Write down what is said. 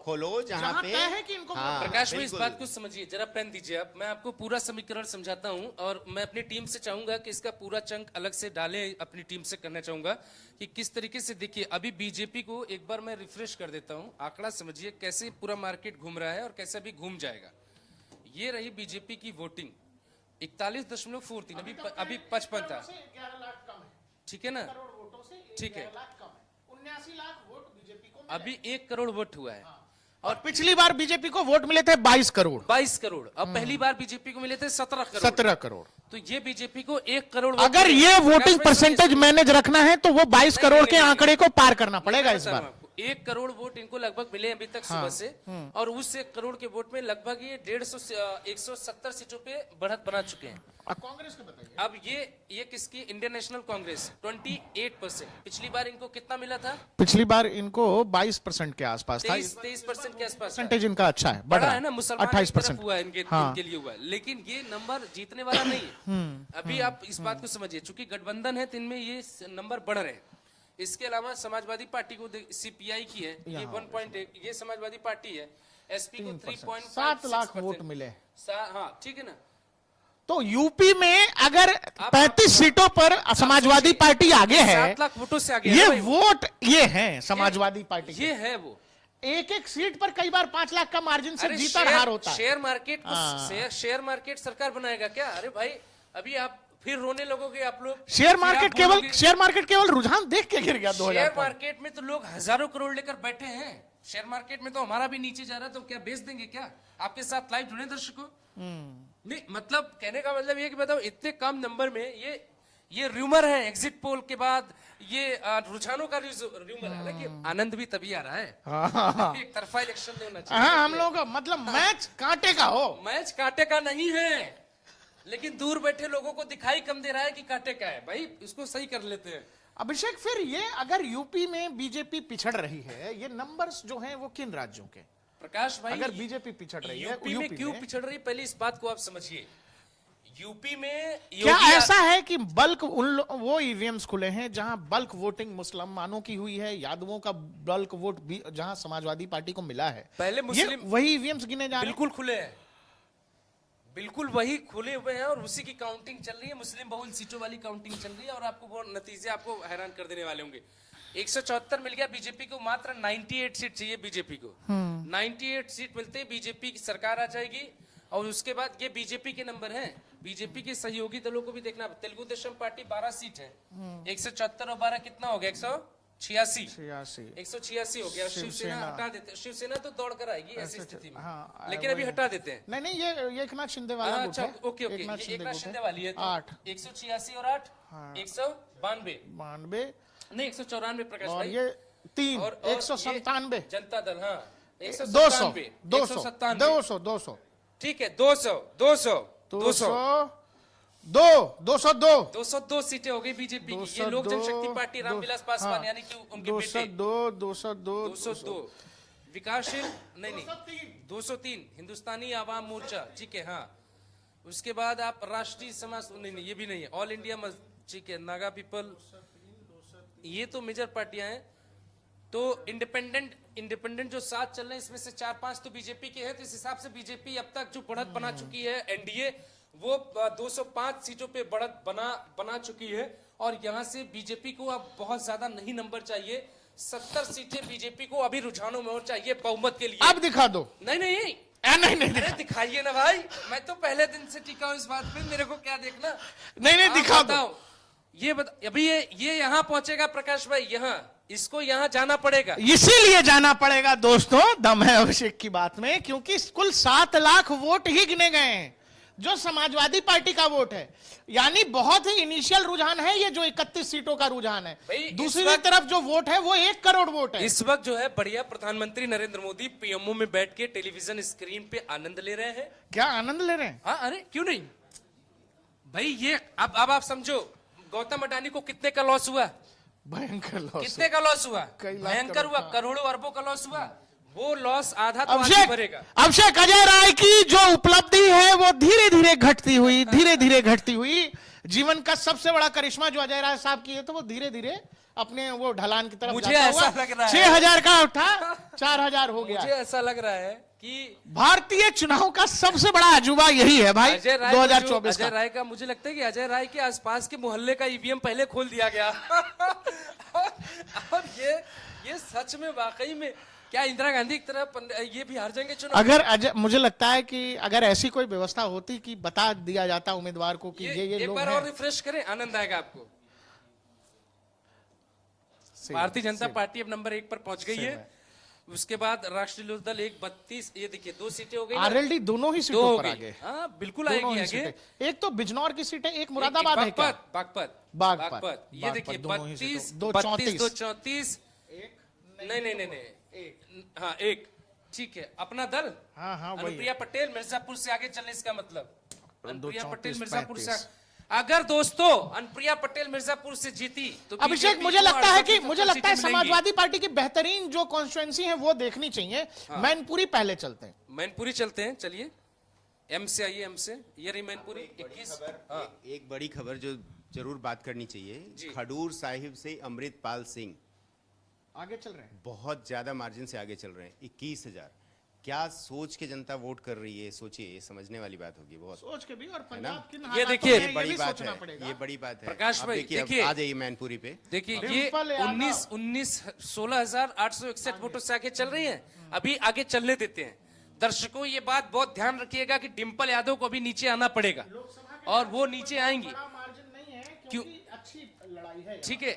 खोलो जहां पे तय है कि इनको प्रकाश भाई इस बात को समझिए, जरा पेन दीजिए आप, मैं आपको पूरा समीकरण समझाता हूं और मैं अपनी टीम से चाहूंगा कि इसका पूरा चंक अलग से डाले, अपनी टीम से करना चाहूंगा कि किस तरीके से। देखिए अभी बीजेपी को एक बार मैं रिफ्रेश कर देता हूं, आंकड़ा समझिए कैसे पूरा मार्केट घूम रहा है और कैसे अभी घूम जाएगा। ये रही बीजेपी की वोटिंग 41.43, अभी 55 था, ठीक है ना, ठीक है, 79 लाख वोट बीजेपी को अभी 1 करोड़ वोट हुआ है। और पिछली बार बीजेपी को वोट मिले थे 22 करोड़, 22 करोड़, अब पहली बार बीजेपी को मिले थे 17 करोड़। 17 करोड़। तो ये बीजेपी को 1 करोड़, अगर ये वोटिंग परसेंटेज मैनेज रखना है तो वो 22 करोड़ के आंकड़े को पार करना पड़ेगा इस बार। 1 करोड़ वोट इनको लगभग मिले अभी तक सुबह से, और उस 1 करोड़ के वोट में लगभग ये 170 सीटों पे बढ़त बना चुके हैं। कांग्रेस के बताइए। अब ये किसकी, इंडियन नेशनल कांग्रेस 28%। पिछली बार इनको कितना मिला था? पिछली बार इनको 22% के आसपास था। 23% के आसपास परसेंटेज इनका अच्छा है, बड़ा है ना, मुसलमान 28% हुआ है इनके लिए हुआ है, लेकिन ये नंबर जीतने वाला नहीं है। अभी आप इस बात को समझिए, चूंकि गठबंधन है तो इनमें ये नंबर बढ़ रहे हैं। इसके अलावा समाजवादी पार्टी को सीपीआई की है ये 1.1, ये समाजवादी पार्टी है, एसपी को 3.7 लाख वोट मिले। हाँ ठीक है ना। तो यूपी में अगर 35 सीटों पर समाजवादी पार्टी आगे है, 7 लाख वोटों से आगे ये वोट ये है समाजवादी पार्टी, ये है वो एक एक सीट पर कई बार 5 लाख का मार्जिन से जीत और हार होता है। शेयर मार्केट सरकार बनाएगा क्या? अरे भाई अभी आप फिर रोने लगोगे आप लोग। शेयर मार्केट केवल रुझान देख के गिर गया 2000। शेयर मार्केट में तो लोग हजारों करोड़ लेकर बैठे हैं। शेयर मार्केट में तो हमारा भी नीचे जा रहा है, तो क्या बेच देंगे क्या? आपके साथ लाइव जुड़े दर्शकों। नहीं मतलब कहने का मतलब ये कि बताओ इतने कम नंबर में ये रूमर है, एग्जिट पोल के बाद ये रुझानों का रूमर है, लेकिन आनंद भी तभी आ रहा है। एक तरफा इलेक्शन नहीं होना चाहिए। हम लोग मतलब मैच कांटे का हो, मैच कांटे का नहीं है, लेकिन दूर बैठे लोगों को दिखाई कम दे रहा है कि कांटे का है। भाई इसको सही कर लेते हैं। अभिषेक, फिर ये अगर यूपी में बीजेपी पिछड़ रही है, ये नंबर्स जो हैं वो किन राज्यों के? प्रकाश भाई अगर बीजेपी पिछड़ रही है यूपी में क्यों पिछड़ रही है, पहले इस बात को आप समझिए। यूपी में क्या ऐसा है कि बल्क वो ईवीएम्स खुले हैं जहां बल्क वोटिंग मुसलमानों की हुई है, यादवों का बल्क वोट भी जहां समाजवादी पार्टी को मिला है, पहले मुस्लिम वही ईवीएम्स गिने जा रहे हैं? बिल्कुल खुले हैं, बिल्कुल वही खुले हुए हैं और उसी की काउंटिंग चल रही है। मुस्लिम बहुल सीटों वाली काउंटिंग चल रही है और आपको वो नतीजे आपको हैरान कर देने वाले होंगे। 174 मिल गया बीजेपी को, मात्र 98 सीट चाहिए बीजेपी को। 98 सीट मिलते ही बीजेपी की सरकार आ जाएगी। और उसके बाद ये बीजेपी के नंबर हैं, बीजेपी के सहयोगी दलों को भी देखना। तेलुगु देशम पार्टी 12 सीट है, 174 और 12 कितना हो गया? 186 186 हो गया। शिवसेना हटा देते, शिवसेना तो दौड़ कर आएगी ऐसी स्थिति में, लेकिन अभी हटा देते हैं। नहीं ये एक नाथ शिंदे वाला अच्छा ओके एक नाथ शिंदे वाली है। 8 186 और 8 192 नहीं 194 प्रकाश भाई, ये 3 और 197 जनता दल, हाँ 200 ठीक है, 202 सीटें हो गई बीजेपी की। ये लोक जनशक्ति पार्टी रामविलास पासवान यानी कि उनके बेटे 202 विकासशील नहीं 203 हिंदुस्तानी आवाम मोर्चा, ठीक है हाँ। उसके बाद आप राष्ट्रीय समाज, नहीं ये भी नहीं है, ऑल इंडिया ठीक है, नागा पीपल, ये तो मेजर पार्टियां हैं। तो इंडिपेंडेंट जो 7 चल रहे हैं, इसमें से 4-5 तो बीजेपी के हैं। तो इस हिसाब से बीजेपी अब तक जो बढ़त बना चुकी है, एनडीए वो 205 सीटों पे बढ़त बना चुकी है। और यहां से बीजेपी को अब बहुत ज्यादा नहीं नंबर चाहिए, 70 सीटें बीजेपी को अभी रुझानों में और चाहिए बहुमत के लिए। अब दिखा दो। नहीं अरे दिखाइए ना भाई, मैं तो पहले दिन से टिका हूं इस बात पे, मेरे को क्या देखना। नहीं दिखा दो। ये अभी ये यहाँ पहुंचेगा प्रकाश भाई, इसको यहाँ जाना पड़ेगा, इसीलिए जाना पड़ेगा दोस्तों। दम है अभिषेक की बात में, क्योंकि कुल 7 लाख वोट ही गिने गए हैं जो समाजवादी पार्टी का वोट है। यानी बहुत ही इनिशियल रुझान है ये, जो 31 सीटों का रुझान है। दूसरी तरफ जो वोट है वो 1 करोड़ वोट है। इस वक्त जो है बढ़िया प्रधानमंत्री नरेंद्र मोदी पीएमओ में बैठ के टेलीविजन स्क्रीन पे आनंद ले रहे हैं। क्या आनंद ले रहे हैं? हाँ अरे क्यों नहीं भाई। ये अब आप समझो, गौतम अडानी को कितने का लॉस हुआ? भयंकर लॉस। कितने का लॉस हुआ? भयंकर हुआ, करोड़ों अरबों का लॉस हुआ। वो लॉस आधा तो आगे भरेगा। अभिषेक, अजय राय की जो उपलब्धि है वो धीरे धीरे घटती हुई जीवन का सबसे बड़ा करिश्मा जो अजय राय साहब की है, तो वो धीरे धीरे अपने वो ढलान की तरफ मुझे जाता ऐसा हुआ। लग रहा है 6,000 का था 4,000 हो गया। मुझे ऐसा लग रहा है कि भारतीय चुनाव का सबसे बड़ा अजूबा यही है भाई, अजय राय 2024 अजय राय का मुझे लगता है कि अजय राय के आसपास के मोहल्ले का ईवीएम पहले खोल दिया गया। और ये सच में वाकई में क्या इंदिरा गांधी की तरह ये भी हार जाएंगे चुनाव? अगर मुझे लगता है कि अगर ऐसी कोई व्यवस्था होती कि बता दिया जाता उम्मीदवार को कि ये एक लोग बार हैं। और रिफ्रेश करें, आनंद आएगा आपको। भारतीय जनता पार्टी अब नंबर 1 पर पहुंच गई है। उसके बाद राष्ट्रीय लोक दल 132, ये देखिए 2 सीटें हो गई। आरएलडी दोनों ही सीटों पर आगे। हाँ बिल्कुल आएगी आगे। एक तो बिजनौर की सीट है, एक मुरादाबाद है क्या? बागपत ये देखिए 32, 2 34। नहीं हाँ एक ठीक है। अपना दल हाँ अनुप्रिया पटेल मिर्जापुर से आगे चलने, इसका मतलब अनुप्रिया 34, पटेल मिर्जापुर से 35। अगर दोस्तों अनुप्रिया पटेल मिर्जापुर से जीती तो अभिषेक BJP मुझे को लगता है कि 68 मुझे लगता है सीटें मिलेंगी। समाजवादी पार्टी की बेहतरीन जो कॉन्स्टिट्यूएंसी है वो देखनी चाहिए। मैनपुरी पहले चलते हैं। मैनपुरी चलते हैं, चलिए एम से आइए। एम से ये रही मैनपुरी 21। एक बड़ी खबर जो जरूर बात करनी चाहिए, खडूर साहिब से अमृतपाल सिंह आगे चल रहे हैं, बहुत ज्यादा मार्जिन से आगे चल रहे हैं, 21,000। क्या सोच के जनता वोट कर रही है, सोचिए, ये समझने वाली बात होगी बहुत। सोच के भी और पंजाब किन ये हालातों देखिए, में ये है, बड़ी भी बात सोचना है, पड़ेगा। ये बड़ी बात है। प्रकाश अब भाई, देखिए, देखिए। आ जाइए मैनपुरी पे। देखिए ये डिम्पल यादव। 19 16,861 वोटों से आगे चल रही है। अभी आगे चलने देते हैं। दर्शकों ये बात बहुत ध्यान रखिएगा कि डिम्पल यादव को भी नीचे आना पड़ेगा और वो नीचे आएंगी। बड़ा मार्जिन नहीं है क्यों? क्योंकि अच्छी लड़ाई है। ठीक है।